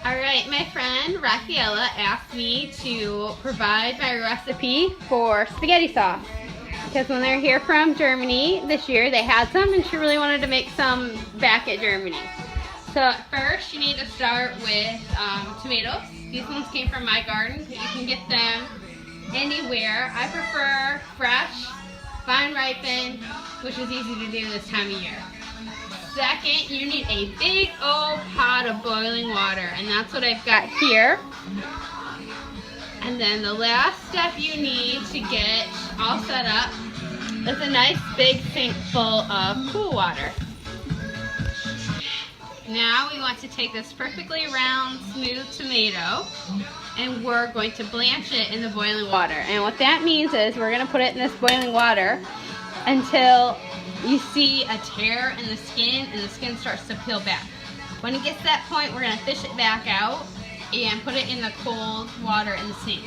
Alright, my friend Rafaela asked me to provide my recipe for spaghetti sauce. Because when they're here from Germany this year, they had some and she really wanted to make some back at Germany. So at first you need to start with tomatoes. These ones came from my garden, but you can get them anywhere. I prefer fresh, fine ripened, which is easy to do this time of year. Second, you need a big old pot of boiling water, and that's what I've got here. And then the last step you need to get all set up is a nice big sink full of cool water. Now we want to take this perfectly round, smooth tomato, and we're going to blanch it in the boiling water. And what that means is we're going to put it in this boiling water until you see a tear in the skin and the skin starts to peel back. When it gets to that point, we're going to fish it back out and put it in the cold water in the sink.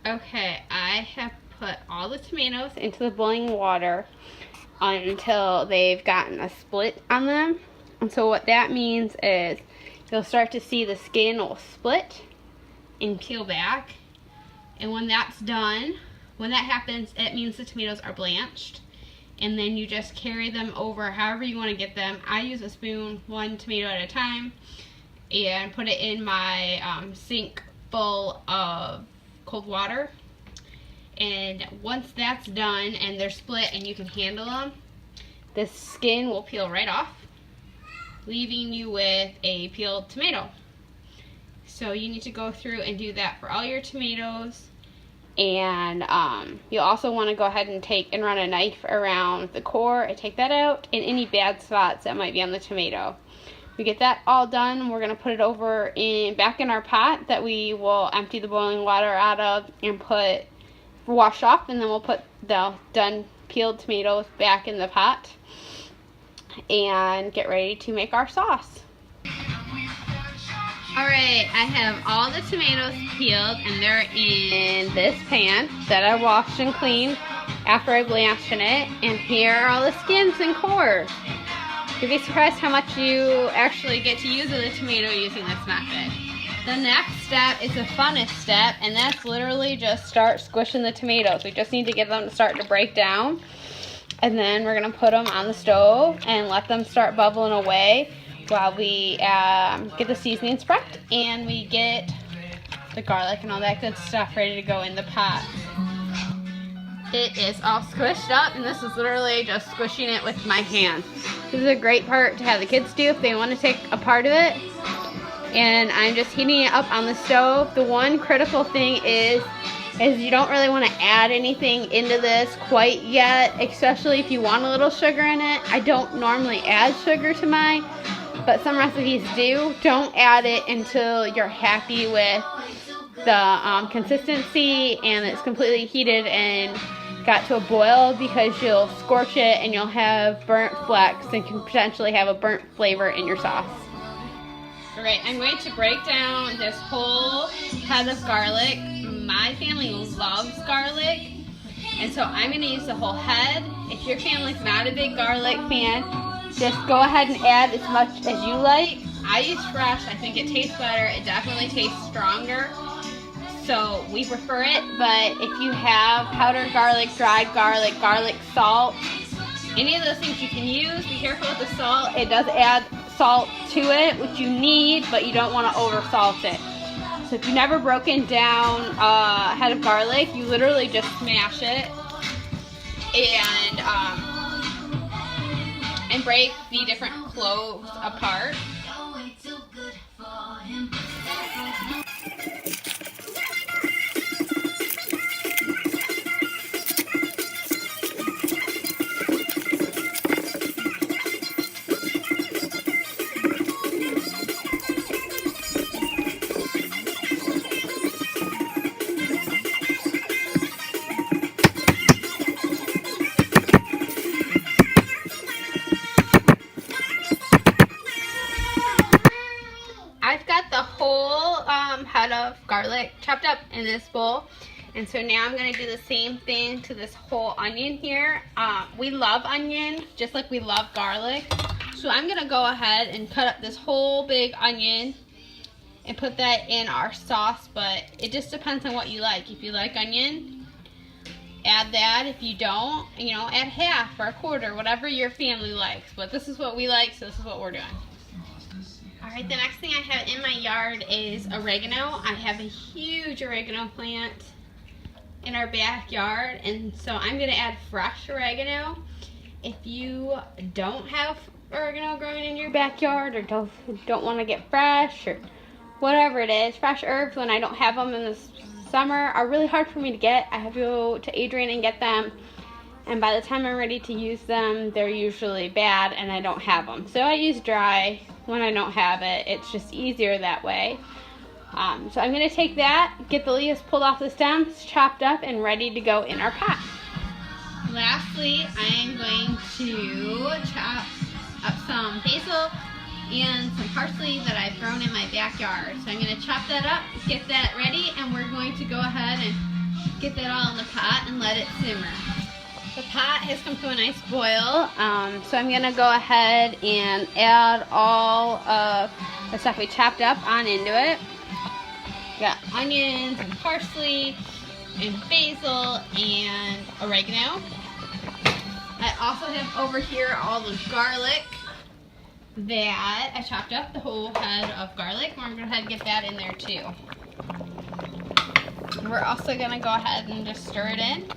Okay, I have put all the tomatoes into the boiling water until they've gotten a split on them. And so what that means is you'll start to see the skin will split and peel back. And when that's done, when that happens, it means the tomatoes are blanched. And then you just carry them over however you want to get them. I use a spoon, one tomato at a time, and put it in my sink full of cold water. And once that's done and they're split and you can handle them, the skin will peel right off, leaving you with a peeled tomato. So you need to go through and do that for all your tomatoes. And you'll also want to go ahead and run a knife around the core and take that out and any bad spots that might be on the tomato. We get that all done, we're going to put it over back in our pot that we will empty the boiling water out of and wash off, and then we'll put the done peeled tomatoes back in the pot and get ready to make our sauce. Alright, I have all the tomatoes peeled and they're in this pan that I washed and cleaned after I blanched in it. And here are all the skins and cores. You'd be surprised how much you actually get to use of the tomato using this method. The next step is the funnest step, and that's literally just start squishing the tomatoes. We just need to get them to start to break down. And then we're going to put them on the stove and let them start bubbling away while we get the seasonings prepped and we get the garlic and all that good stuff ready to go in the pot. It is all squished up, and this is literally just squishing it with my hands. This is a great part to have the kids do if they want to take a part of it. And I'm just heating it up on the stove. The one critical thing is you don't really want to add anything into this quite yet, especially if you want a little sugar in it. I don't normally add sugar to mine, but some recipes do. Don't add it until you're happy with the consistency and it's completely heated and got to a boil, because you'll scorch it and you'll have burnt flecks and can potentially have a burnt flavor in your sauce. Alright, I'm going to break down this whole head of garlic. My family loves garlic, and so I'm going to use the whole head. If your family's not a big garlic fan, just go ahead and add as much as you like. I use fresh. I think it tastes better. It definitely tastes stronger. So we prefer it, but if you have powdered garlic, dried garlic, garlic salt, any of those things you can use. Be careful with the salt. It does add salt to it, which you need, but you don't want to over salt it. So if you've never broken down a head of garlic, you literally just smash it and break the different cloves apart. Head of garlic chopped up in this bowl, and so now I'm going to do the same thing to this whole onion here. We love onion just like we love garlic, so I'm going to go ahead and cut up this whole big onion and put that in our sauce, but it just depends on what you like. If you like onion, add that. If you don't, you know, add half or a quarter, whatever your family likes. But this is what we like, so this is what we're doing. Alright, the next thing I have in my yard is oregano. I have a huge oregano plant in our backyard, and so I'm going to add fresh oregano. If you don't have oregano growing in your backyard, or don't want to get fresh, or whatever it is, fresh herbs when I don't have them in the summer are really hard for me to get. I have to go to Adrian and get them, and by the time I'm ready to use them, they're usually bad and I don't have them. So I use dry when I don't have it. It's just easier that way. So I'm going to take that, get the leaves pulled off the stems, chopped up, and ready to go in our pot. Lastly, I'm going to chop up some basil and some parsley that I've grown in my backyard. So I'm going to chop that up, get that ready, and we're going to go ahead and get that all in the pot and let it simmer. The pot has come to a nice boil, so I'm going to go ahead and add all of the stuff we chopped up on into it. Got onions and parsley and basil and oregano. I also have over here all the garlic that I chopped up, the whole head of garlic. We're going to go ahead and get that in there too. We're also going to go ahead and just stir it in.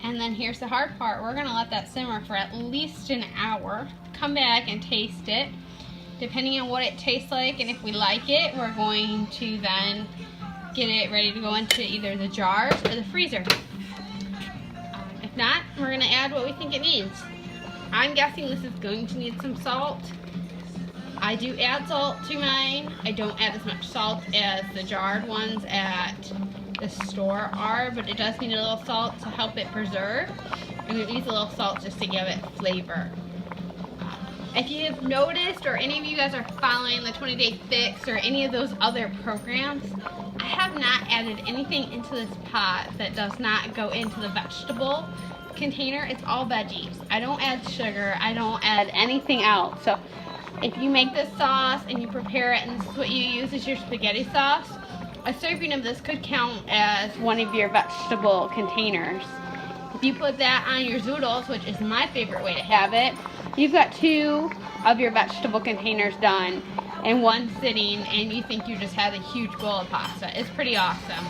And then here's the hard part. We're going to let that simmer for at least an hour. Come back and taste it. Depending on what it tastes like and if we like it, we're going to then get it ready to go into either the jars or the freezer. If not, we're going to add what we think it needs. I'm guessing this is going to need some salt. I do add salt to mine. I don't add as much salt as the jarred ones at the store are, but it does need a little salt to help it preserve. And it needs a little salt just to give it flavor. If you have noticed, or any of you guys are following the 20-Day Fix or any of those other programs, I have not added anything into this pot that does not go into the vegetable container. It's all veggies. I don't add sugar. I don't add anything else. So if you make this sauce and you prepare it and this is what you use as your spaghetti sauce, a serving of this could count as one of your vegetable containers. If you put that on your zoodles, which is my favorite way to have it, you've got 2 of your vegetable containers done in one sitting, and you think you just had a huge bowl of pasta. It's pretty awesome.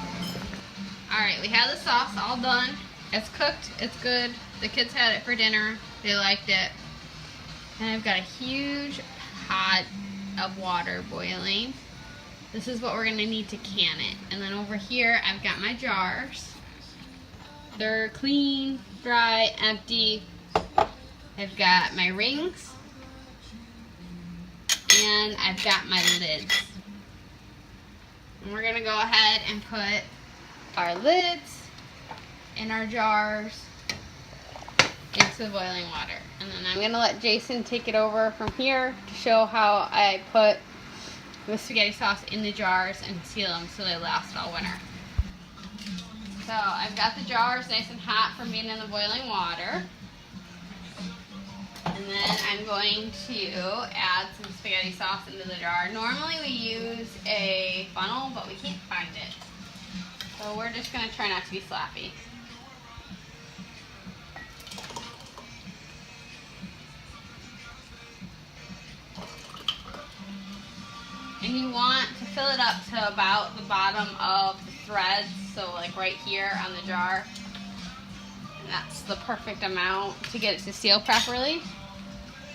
Alright, we have the sauce all done. It's cooked. It's good. The kids had it for dinner. They liked it. And I've got a huge pot of water boiling. This is what we're going to need to can it. And then over here, I've got my jars. They're clean, dry, empty. I've got my rings, and I've got my lids. And we're going to go ahead and put our lids in our jars into the boiling water. And then I'm going to let Jason take it over from here to show how I put the spaghetti sauce in the jars and seal them so they last all winter. So I've got the jars nice and hot from being in the boiling water. And then I'm going to add some spaghetti sauce into the jar. Normally we use a funnel, but we can't find it. So we're just going to try not to be sloppy. And you want to fill it up to about the bottom of the threads, so like right here on the jar. And that's the perfect amount to get it to seal properly.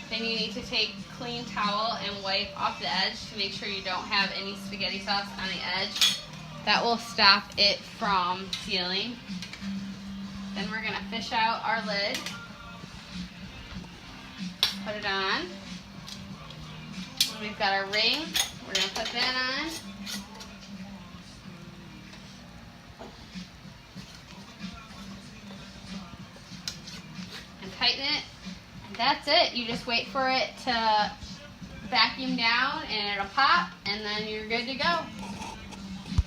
Then you need to take a clean towel and wipe off the edge to make sure you don't have any spaghetti sauce on the edge. That will stop it from sealing. Then we're going to fish out our lid. Put it on. And we've got our ring. We're going to put that on. And tighten it. And that's it. You just wait for it to vacuum down and it'll pop, and then you're good to go.